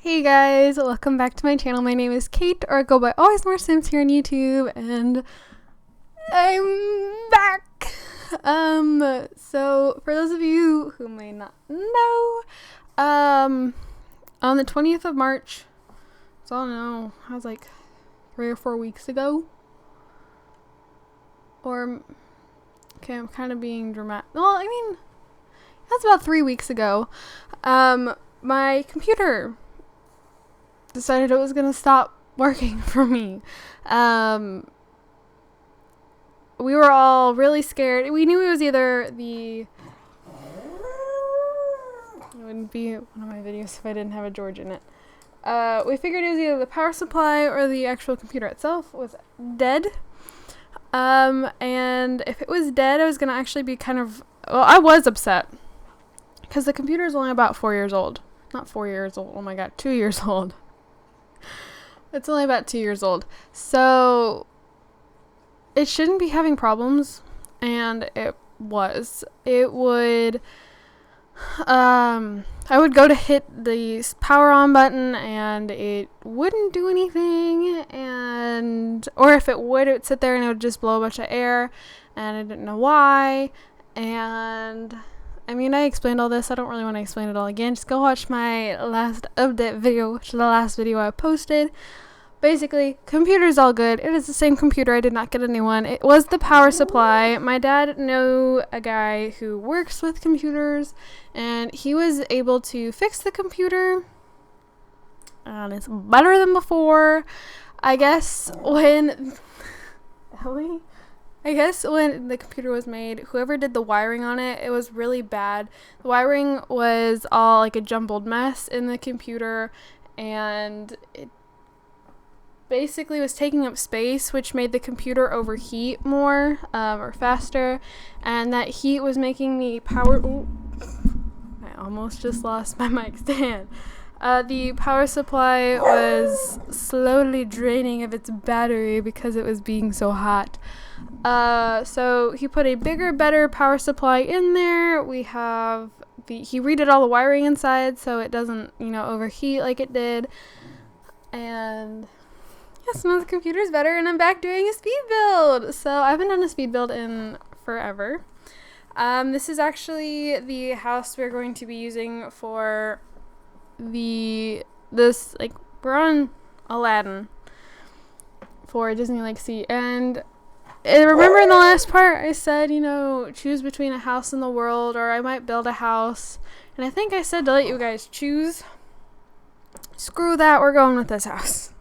Hey guys, welcome back to my channel. My name is Kate, or I go by Always More Sims here on YouTube, and I'm back. So for those of you who may not know, on the 20th of March, so I don't know, I was like 3 or 4 weeks ago, or, okay, I'm kind of being dramatic. Well, I mean, that's about 3 weeks ago. My computer decided it was gonna stop working for me. We were all really scared. We knew it was either it wouldn't be one of my videos if I didn't have a George in it. We figured it was either the power supply or the actual computer itself was dead. And if it was dead, I was gonna actually be I was upset because the computer is only about 4 years old. Not 4 years old. Oh my god, 2 years old. It's only about 2 years old. So it shouldn't be having problems, and it was. It would I would go to hit the power on button and it wouldn't do anything, or if it would sit there and it would just blow a bunch of air, and I didn't know why. And I mean, I explained all this. I don't really want to explain it all again. Just go watch my last update video, which is the last video I posted. Basically, computer's all good. It is the same computer. I did not get a new one. It was the power supply. My dad knew a guy who works with computers, and he was able to fix the computer. And it's better than before. I guess when the computer was made, whoever did the wiring on it, it was really bad. The wiring was all like a jumbled mess in the computer, and it basically was taking up space, which made the computer overheat more or faster, and that heat was making the power... Ooh, I almost just lost my mic stand. The power supply was slowly draining of its battery because it was being so hot. So he put a bigger, better power supply in there. He redid all the wiring inside so it doesn't, overheat like it did. And yes, now the computer's better, and I'm back doing a speed build. So I haven't done a speed build in forever. This is actually the house we're going to be using for we're on Aladdin for Disney Legacy. And remember in the last part I said, choose between a house in the world, or I might build a house. And I think I said to let you guys choose. Screw that, we're going with this house.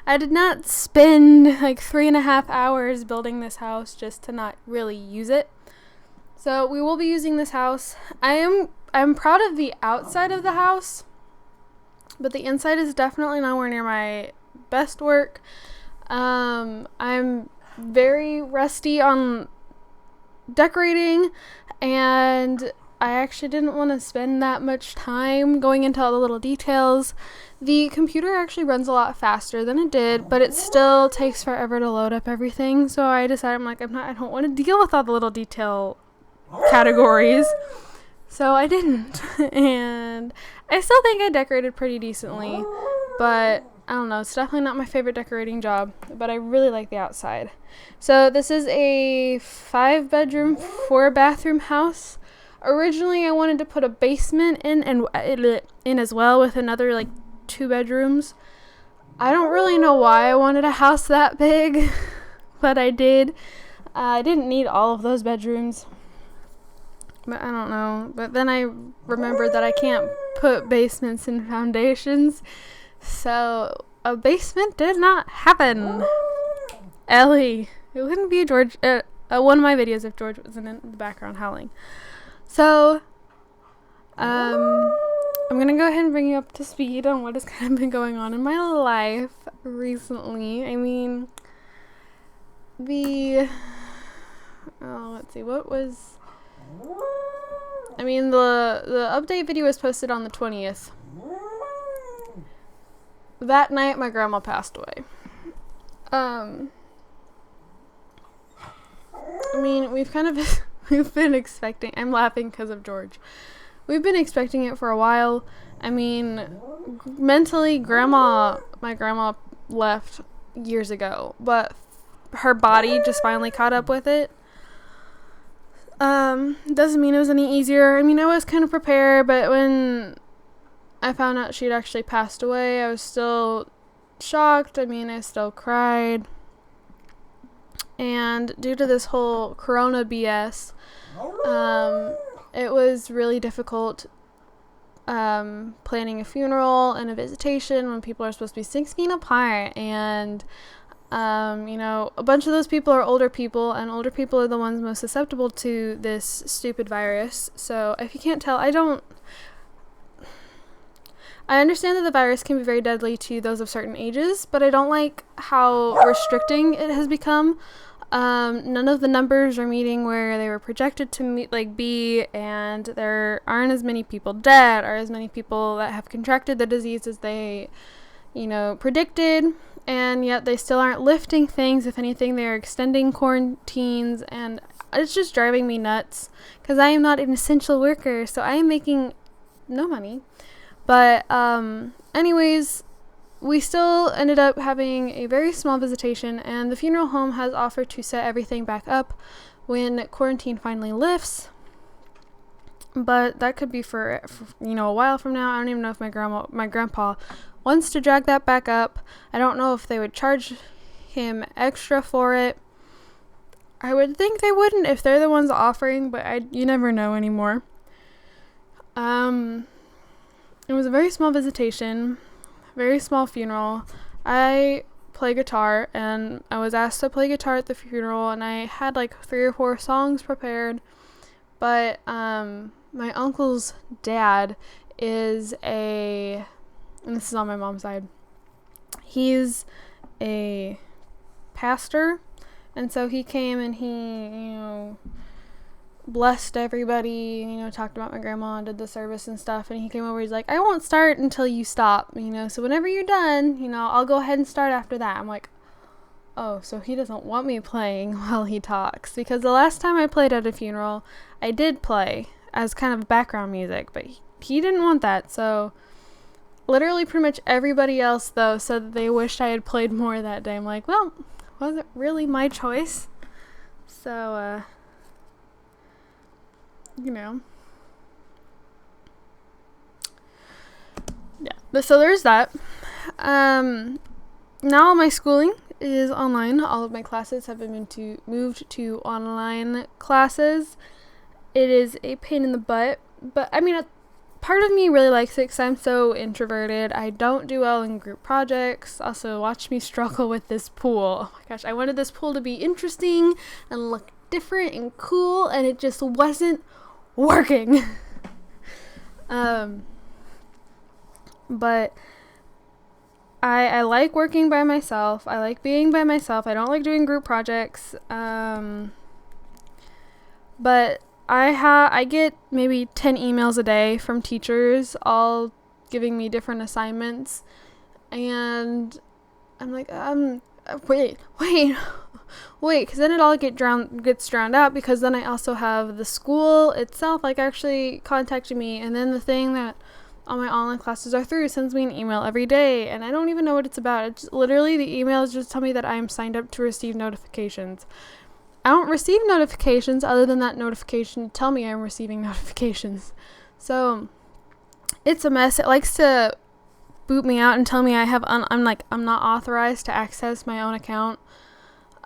I did not spend like 3.5 hours building this house just to not really use it. So we will be using this house. I'm proud of the outside of the house, but the inside is definitely nowhere near my best work. I'm very rusty on decorating, and I actually didn't want to spend that much time going into all the little details. The computer actually runs a lot faster than it did, but it still takes forever to load up everything. So I decided, I don't want to deal with all the little detail categories. So I didn't. And I still think I decorated pretty decently, but I don't know, it's definitely not my favorite decorating job, but I really like the outside. So this is a 5-bedroom, 4-bathroom house. Originally, I wanted to put a basement in as well, with another 2 bedrooms. I don't really know why I wanted a house that big, but I did. I didn't need all of those bedrooms, but I don't know. But then I remembered that I can't put basements in foundations, so a basement did not happen. Ellie, it wouldn't be George. One of my videos if George wasn't in the background howling. So, I'm going to go ahead and bring you up to speed on what has kind of been going on in my life recently. I mean, the update video was posted on the 20th. That night, my grandma passed away. we've been expecting, I'm laughing because of George. We've been expecting it for a while. I mean, mentally, my grandma left years ago, but her body just finally caught up with it. Doesn't mean it was any easier. I mean, I was kind of prepared, but when I found out she'd actually passed away, I was still shocked. I mean, I still cried. And due to this whole corona BS, it was really difficult planning a funeral and a visitation when people are supposed to be 6 feet apart. And a bunch of those people are older people, and older people are the ones most susceptible to this stupid virus. So if you can't tell, I understand that the virus can be very deadly to those of certain ages, but I don't like how restricting it has become. None of the numbers are meeting where they were projected to be, and there aren't as many people dead or as many people that have contracted the disease as they, predicted, and yet they still aren't lifting things. If anything, they're extending quarantines, and it's just driving me nuts because I am not an essential worker, so I am making no money. But anyways, we still ended up having a very small visitation, and the funeral home has offered to set everything back up when quarantine finally lifts. But that could be for a while from now. I don't even know if my grandpa wants to drag that back up. I don't know if they would charge him extra for it. I would think they wouldn't if they're the ones offering, but you never know anymore. It was a very small visitation, very small funeral. I play guitar, and I was asked to play guitar at the funeral, and I had 3 or 4 songs prepared. But my uncle's dad is and this is on my mom's side, he's a pastor, and so he came and he, blessed everybody, talked about my grandma and did the service and stuff, and he came over, he's like, I won't start until you stop, so whenever you're done, I'll go ahead and start after that. I'm like, oh, so he doesn't want me playing while he talks, because the last time I played at a funeral, I did play as kind of background music, but he didn't want that. So literally pretty much everybody else, though, said that they wished I had played more that day. I'm like, well, wasn't really my choice. So, yeah. But so there's that. Now all my schooling is online. All of my classes have been moved to online classes. It is a pain in the butt, but I mean, part of me really likes it because I'm so introverted. I don't do well in group projects. Also, watch me struggle with this pool. Oh my gosh, I wanted this pool to be interesting and look different and cool, and it just wasn't working. But I like working by myself. I like being by myself. I don't like doing group projects. But I get maybe 10 emails a day from teachers, all giving me different assignments, and I'm like, wait, because then it all gets drowned out, because then I also have the school itself, actually contacting me, and then the thing that all my online classes are through sends me an email every day, and I don't even know what it's about. It's literally, the emails just tell me that I am signed up to receive notifications. I don't receive notifications other than that notification to tell me I'm receiving notifications. So it's a mess. It likes to boot me out and tell me I'm not authorized to access my own account.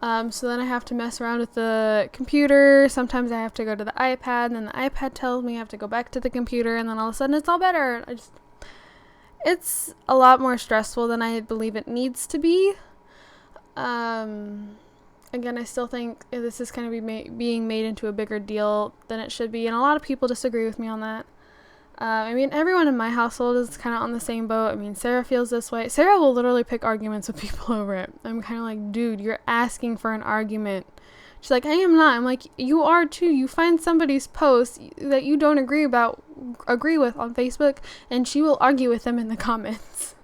So then I have to mess around with the computer. Sometimes I have to go to the iPad, and then the iPad tells me I have to go back to the computer, and then all of a sudden it's all better. It's a lot more stressful than I believe it needs to be. Again, I still think this is kind of being made into a bigger deal than it should be, and a lot of people disagree with me on that. I mean, everyone in my household is kind of on the same boat. I mean, Sarah feels this way. Sarah will literally pick arguments with people over it. I'm kind of like, dude, you're asking for an argument. She's like, I am not. I'm like, you are too. You find somebody's post that you don't agree with on Facebook, and she will argue with them in the comments.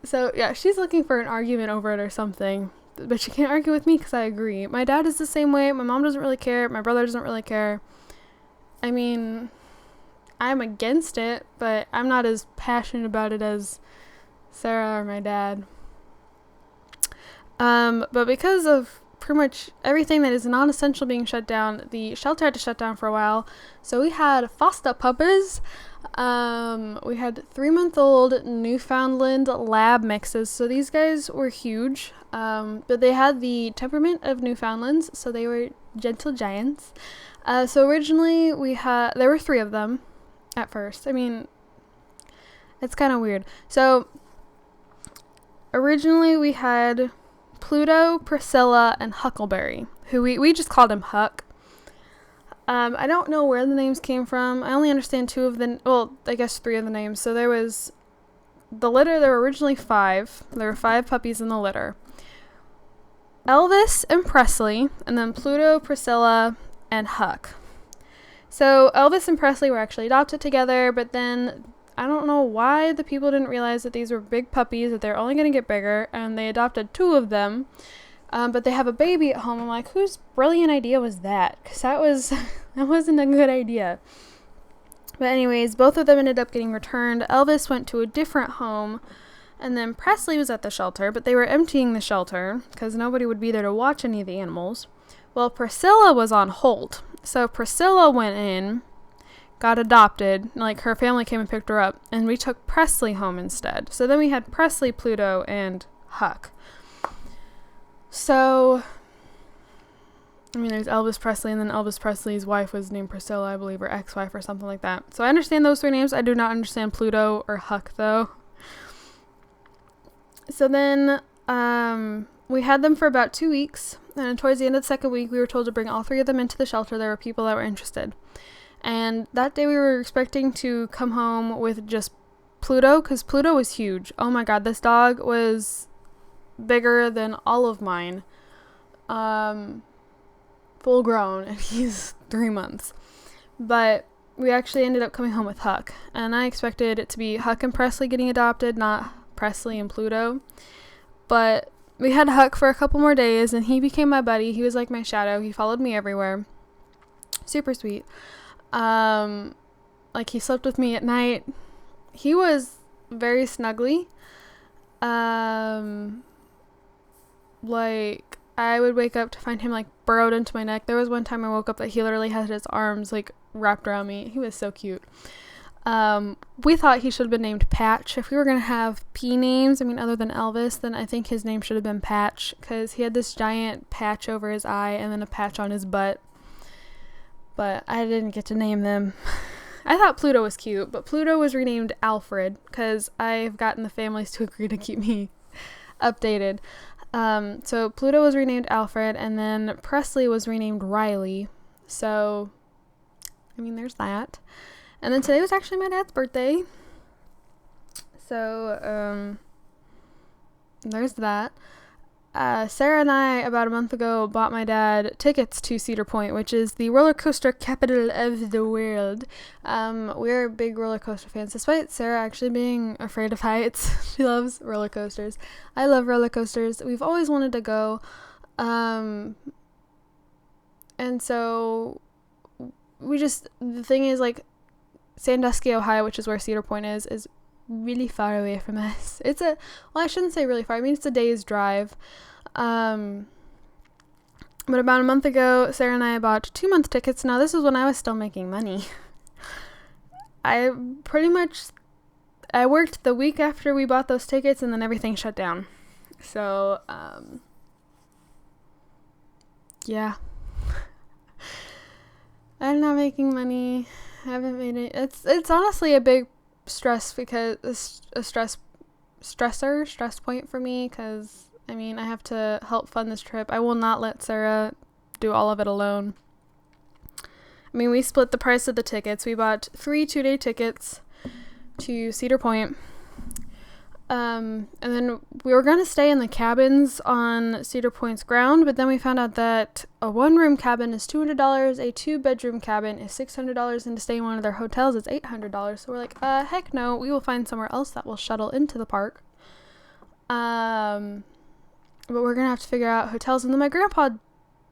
So, yeah, she's looking for an argument over it or something. But she can't argue with me because I agree. My dad is the same way. My mom doesn't really care. My brother doesn't really care. I mean, I'm against it, but I'm not as passionate about it as Sarah or my dad. But because of pretty much everything that is non-essential being shut down, the shelter had to shut down for a while. So we had foster puppies. We had 3-month-old Newfoundland lab mixes. So these guys were huge, but they had the temperament of Newfoundlands, so they were gentle giants. So originally there were 3 of them at first. I mean, it's kind of weird. So originally we had Pluto, Priscilla, and Huckleberry, who we just called him Huck. I don't know where the names came from. I only understand 2 of the, well, I guess 3 of the names. So there was the litter. There were originally 5. There were 5 puppies in the litter. Elvis and Presley, and then Pluto, Priscilla, and Huck. So Elvis and Presley were actually adopted together, but then I don't know why the people didn't realize that these were big puppies, that they're only going to get bigger, and they adopted 2 of them. But they have a baby at home. I'm like, whose brilliant idea was that? Because that wasn't a good idea. But anyways, both of them ended up getting returned. Elvis went to a different home, and then Presley was at the shelter, but they were emptying the shelter because nobody would be there to watch any of the animals. Well, Priscilla was on hold. So Priscilla went in, got adopted, like her family came and picked her up, and we took Presley home instead. So then we had Presley, Pluto, and Huck. So, I mean, there's Elvis Presley, and then Elvis Presley's wife was named Priscilla, I believe, or ex-wife or something like that. So I understand those 3 names. I do not understand Pluto or Huck, though. So then we had them for about 2 weeks, and towards the end of the 2nd week, we were told to bring all 3 of them into the shelter. There were people that were interested. And that day we were expecting to come home with just Pluto, because Pluto was huge. Oh my god, this dog was bigger than all of mine. Full grown, and he's 3 months. But we actually ended up coming home with Huck, and I expected it to be Huck and Presley getting adopted, not Presley and Pluto. But we had Huck for a couple more days, and he became my buddy. He was like my shadow. He followed me everywhere. Super sweet. Like, he slept with me at night. He was very snuggly. Like, I would wake up to find him, like, burrowed into my neck. There was one time I woke up that he literally had his arms, like, wrapped around me. He was so cute. We thought he should have been named Patch. If we were going to have P names, I mean, other than Elvis, then I think his name should have been Patch, because he had this giant patch over his eye and then a patch on his butt. But I didn't get to name them. I thought Pluto was cute, but Pluto was renamed Alfred, because I've gotten the families to agree to keep me updated. So Pluto was renamed Alfred, and then Presley was renamed Riley. So, I mean, there's that. And then today was actually my dad's birthday. So, there's that. Sarah and I, about a month ago, bought my dad tickets to Cedar Point, which is the roller coaster capital of the world. We're big roller coaster fans, despite Sarah actually being afraid of heights. She loves roller coasters. I love roller coasters. We've always wanted to go. And so the thing is, like, Sandusky, Ohio, which is where Cedar Point is really far away from us. Well, I shouldn't say really far. I mean, it's a day's drive. But about a month ago, Sarah and I bought 2-month tickets. Now, this is when I was still making money. I worked the week after we bought those tickets, and then everything shut down. So, yeah. I'm not making money. I haven't made it. It's honestly a big stress, because it's a stress point for me, because I mean, I have to help fund this trip. I will not let Sarah do all of it alone. I mean, we split the price of the tickets. We bought 3 2-day tickets to Cedar Point. And then we were going to stay in the cabins on Cedar Point's ground, but then we found out that a 1-room cabin is $200, a 2-bedroom cabin is $600, and to stay in one of their hotels is $800. So we're like, heck no, we will find somewhere else that will shuttle into the park. But we're going to have to figure out hotels. And then my grandpa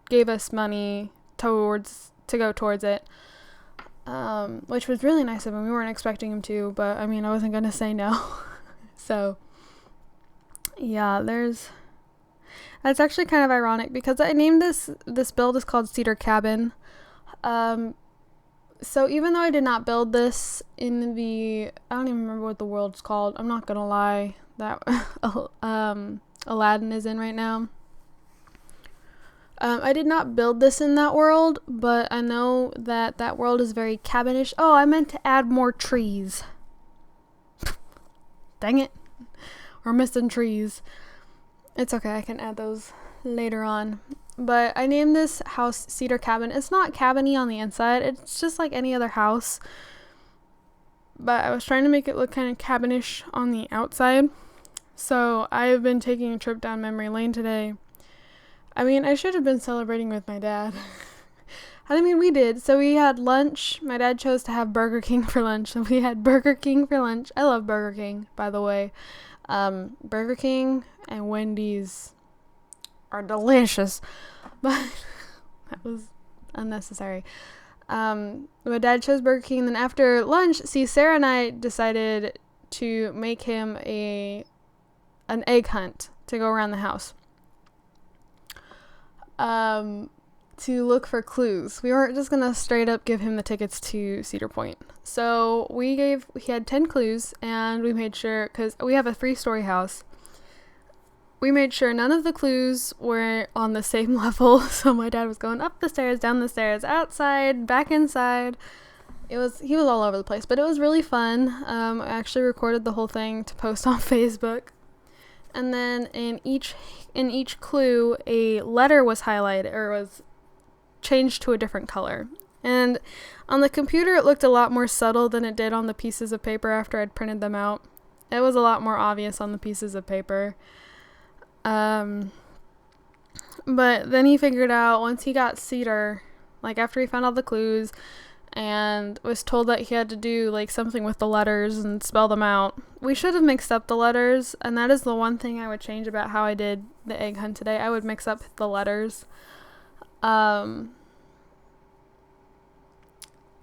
gave us money to go towards it. which was really nice of him. We weren't expecting him to, but I mean, I wasn't gonna say no. So yeah, that's actually kind of ironic because I named this build is called Cedar Cabin. So even though I did not build this in I don't even remember what the world's called. I'm not gonna lie, that Aladdin is in right now. I did not build this in that world, but I know that world is very cabinish. Oh, I meant to add more trees. Dang it. We're missing trees. It's okay, I can add those later on. But I named this house Cedar Cabin. It's not cabiny on the inside. It's just like any other house. But I was trying to make it look kind of cabinish on the outside. So I've been taking a trip down memory lane today. I mean, I should have been celebrating with my dad. I mean, we did. So we had lunch. My dad chose to have Burger King for lunch. So we had Burger King for lunch. I love Burger King, by the way. Burger King and Wendy's are delicious. But that was unnecessary. My dad chose Burger King. Then after lunch, Sarah and I decided to make him an egg hunt to go around the house. To look for clues. We weren't just gonna straight up give him the tickets to Cedar Point. So he had 10 clues, and we made sure, because we have a 3-story house, we made sure none of the clues were on the same level. So my dad was going up the stairs, down the stairs, outside, back inside. He was all over the place, but it was really fun. I actually recorded the whole thing to post on Facebook. And then in each clue, a letter was highlighted or was changed to a different color. And on the computer, it looked a lot more subtle than it did on the pieces of paper after I'd printed them out. It was a lot more obvious on the pieces of paper. But then he figured out, once he got Cedar, like after he found all the clues and was told that he had to do like something with the letters and spell them out. We should have mixed up the letters, and that is the one thing I would change about how I did the egg hunt today. I would mix up the letters.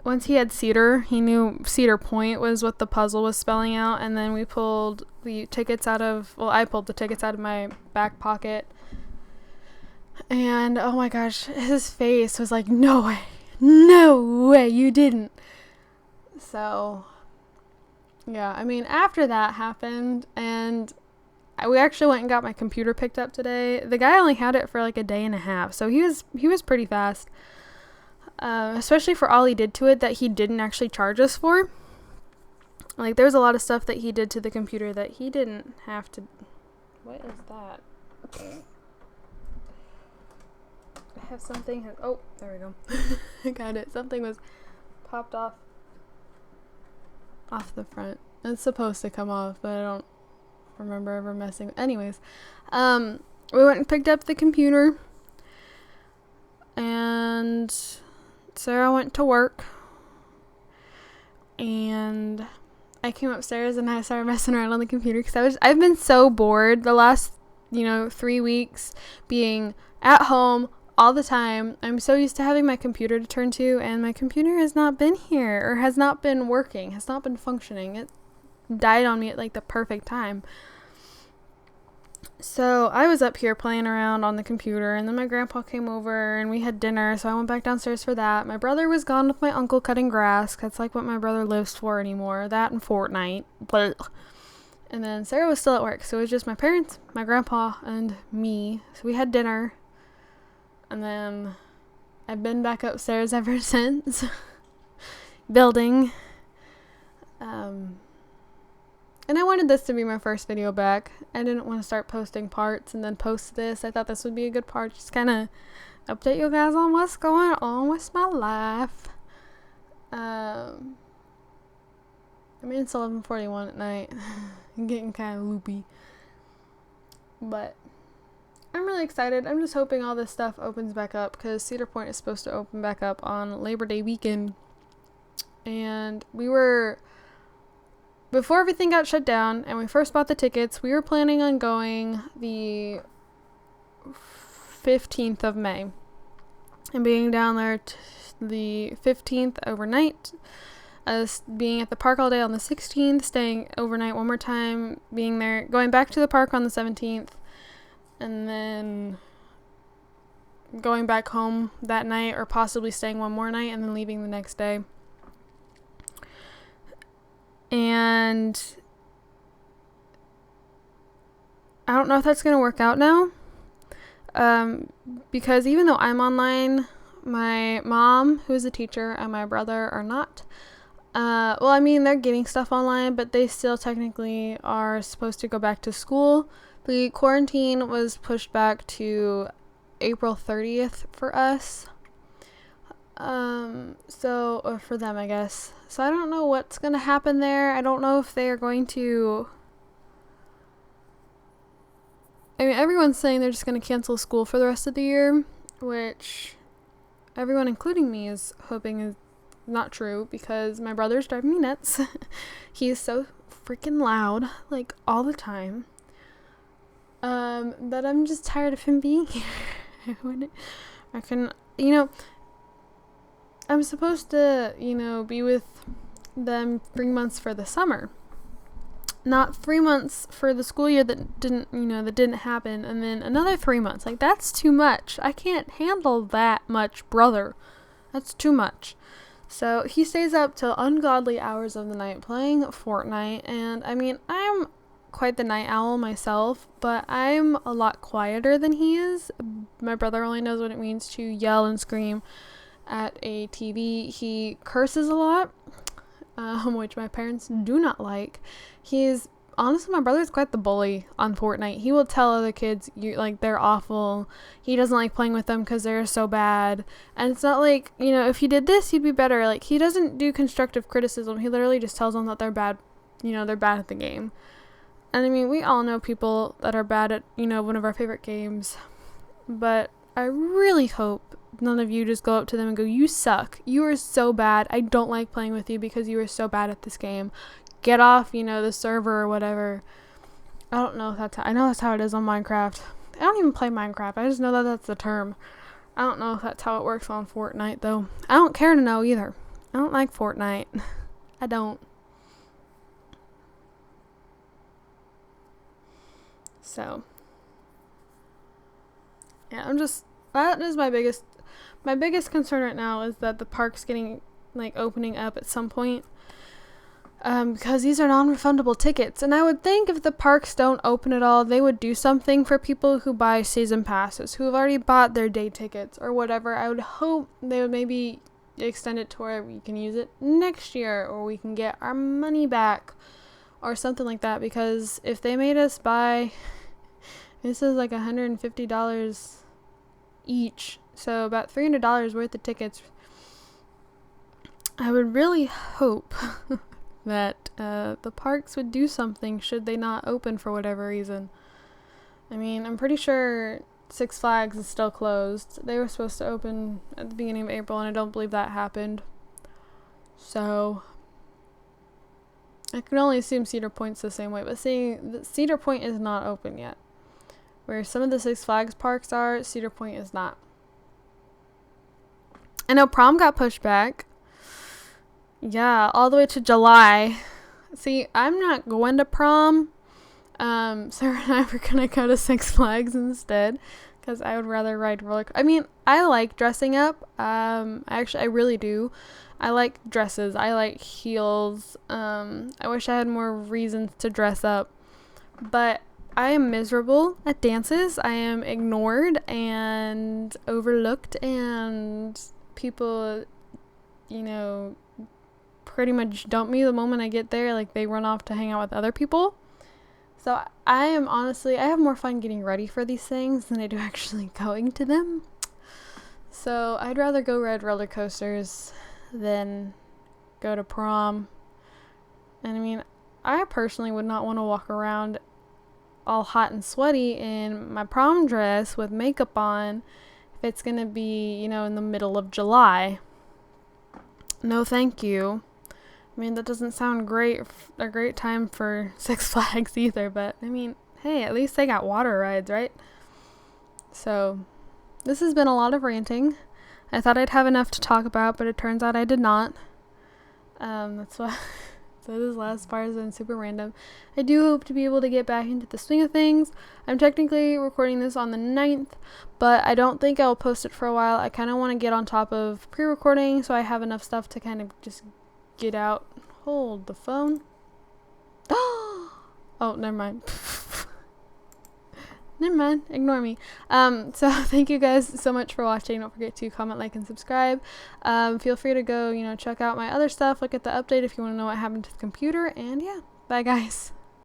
Once he had Cedar, he knew Cedar Point was what the puzzle was spelling out, and then we pulled the tickets I pulled the tickets out of my back pocket. And oh my gosh, his face was like, no way, you didn't. So yeah, I mean, after that happened, and we actually went and got my computer picked up today. The guy only had it for like a day and a half, so he was pretty fast, especially for all he did to it that he didn't actually charge us for. Like, there's a lot of stuff that he did to the computer that he didn't have to. What is that? I have something. Oh, there we go. I got it. Something was popped off the front. It's supposed to come off, but I don't remember ever messing. Anyways, we went and picked up the computer, and Sarah went to work, and I came upstairs and I started messing around on the computer because I've been so bored the last 3 weeks being at home all the time. I'm so used to having my computer to turn to, and my computer has not been here, or has not been working, has not been functioning. It died on me at like the perfect time. So I was up here playing around on the computer, and then my grandpa came over and we had dinner, so I went back downstairs for that. My brother was gone with my uncle cutting grass. That's like what my brother lives for anymore. That and Fortnite. Blah. And then Sarah was still at work, so it was just my parents, my grandpa, and me. So we had dinner. And then I've been back upstairs ever since. Building. And I wanted this to be my first video back. I didn't want to start posting parts and then post this. I thought this would be a good part. Just kind of update you guys on what's going on with my life. I mean, it's 11:41 at night. I'm getting kind of loopy. But I'm really excited. I'm just hoping all this stuff opens back up, because Cedar Point is supposed to open back up on Labor Day weekend. And before everything got shut down and we first bought the tickets, we were planning on going the 15th of May. and being down there the 15th overnight, being at the park all day on the 16th, staying overnight one more time, being there, going back to the park on the 17th, and then going back home that night, or possibly staying one more night and then leaving the next day. And I don't know if that's going to work out now, because even though I'm online, my mom, who is a teacher, and my brother are not. Well, I mean, they're getting stuff online, but they still technically are supposed to go back to school. The quarantine was pushed back to April 30th for us. So for them, I guess. So I don't know what's going to happen there. I don't know if they are going to... I mean, everyone's saying they're just going to cancel school for the rest of the year, which everyone, including me, is hoping is not true, because my brother's driving me nuts. He is so freaking loud, like, all the time. That I'm just tired of him being here. I'm supposed to, be with them 3 months for the summer. Not 3 months for the school year that didn't happen, and then another 3 months. Like, that's too much. I can't handle that much, brother. That's too much. So he stays up till ungodly hours of the night playing Fortnite, and I mean, I'm quite the night owl myself, but I'm a lot quieter than he is. My brother only knows what it means to yell and scream at a TV. He curses a lot, which my parents do not like. Honestly, my brother's quite the bully on Fortnite. He will tell other kids they're awful. He doesn't like playing with them because they're so bad. And it's not like, if you did this, you'd be better. Like, he doesn't do constructive criticism. He literally just tells them that they're bad. They're bad at the game. And I mean, we all know people that are bad at, one of our favorite games. But I really hope none of you just go up to them and go, "You suck. You are so bad. I don't like playing with you because you are so bad at this game. Get off, the server," or whatever. I don't know if I know that's how it is on Minecraft. I don't even play Minecraft. I just know that that's the term. I don't know if that's how it works on Fortnite, though. I don't care to know either. I don't like Fortnite. I don't. So, yeah, that is my biggest concern right now, is that the park's getting, opening up at some point. Because these are non-refundable tickets. And I would think if the parks don't open at all, they would do something for people who buy season passes, who have already bought their day tickets or whatever. I would hope they would maybe extend it to where we can use it next year, or we can get our money back or something like that. Because if they made us buy, this is like $150 each, so about $300 worth of tickets, I would really hope that the parks would do something should they not open for whatever reason. I mean, I'm pretty sure Six Flags is still closed. They were supposed to open at the beginning of April, and I don't believe that happened. So I can only assume Cedar Point's the same way, but Cedar Point is not open yet. Where some of the Six Flags parks are, Cedar Point is not. I know prom got pushed back. Yeah, all the way to July. See, I'm not going to prom. Sarah and I were gonna go to Six Flags instead, because I would rather ride roller. I mean, I like dressing up. I really do. I like dresses. I like heels. I wish I had more reasons to dress up, but I am miserable at dances. I am ignored and overlooked, and people, pretty much dump me the moment I get there. Like, they run off to hang out with other people. So I have more fun getting ready for these things than I do actually going to them. So I'd rather go ride roller coasters than go to prom. And I mean, I personally would not want to walk around all hot and sweaty in my prom dress with makeup on if it's going to be, in the middle of July. No, thank you. I mean, that doesn't sound a great time for Six Flags either, but I mean, hey, at least they got water rides, right? So, this has been a lot of ranting. I thought I'd have enough to talk about, but it turns out I did not. That's why. So this last part has been super random. I do hope to be able to get back into the swing of things. I'm technically recording this on the 9th, but I don't think I'll post it for a while. I kind of want to get on top of pre-recording so I have enough stuff to kind of just get out. Hold the phone. Oh, never mind. Never mind. Ignore me. So thank you guys so much for watching. Don't forget to comment, like, and subscribe. Feel free to go, check out my other stuff. Look at the update if you want to know what happened to the computer. And yeah, bye guys.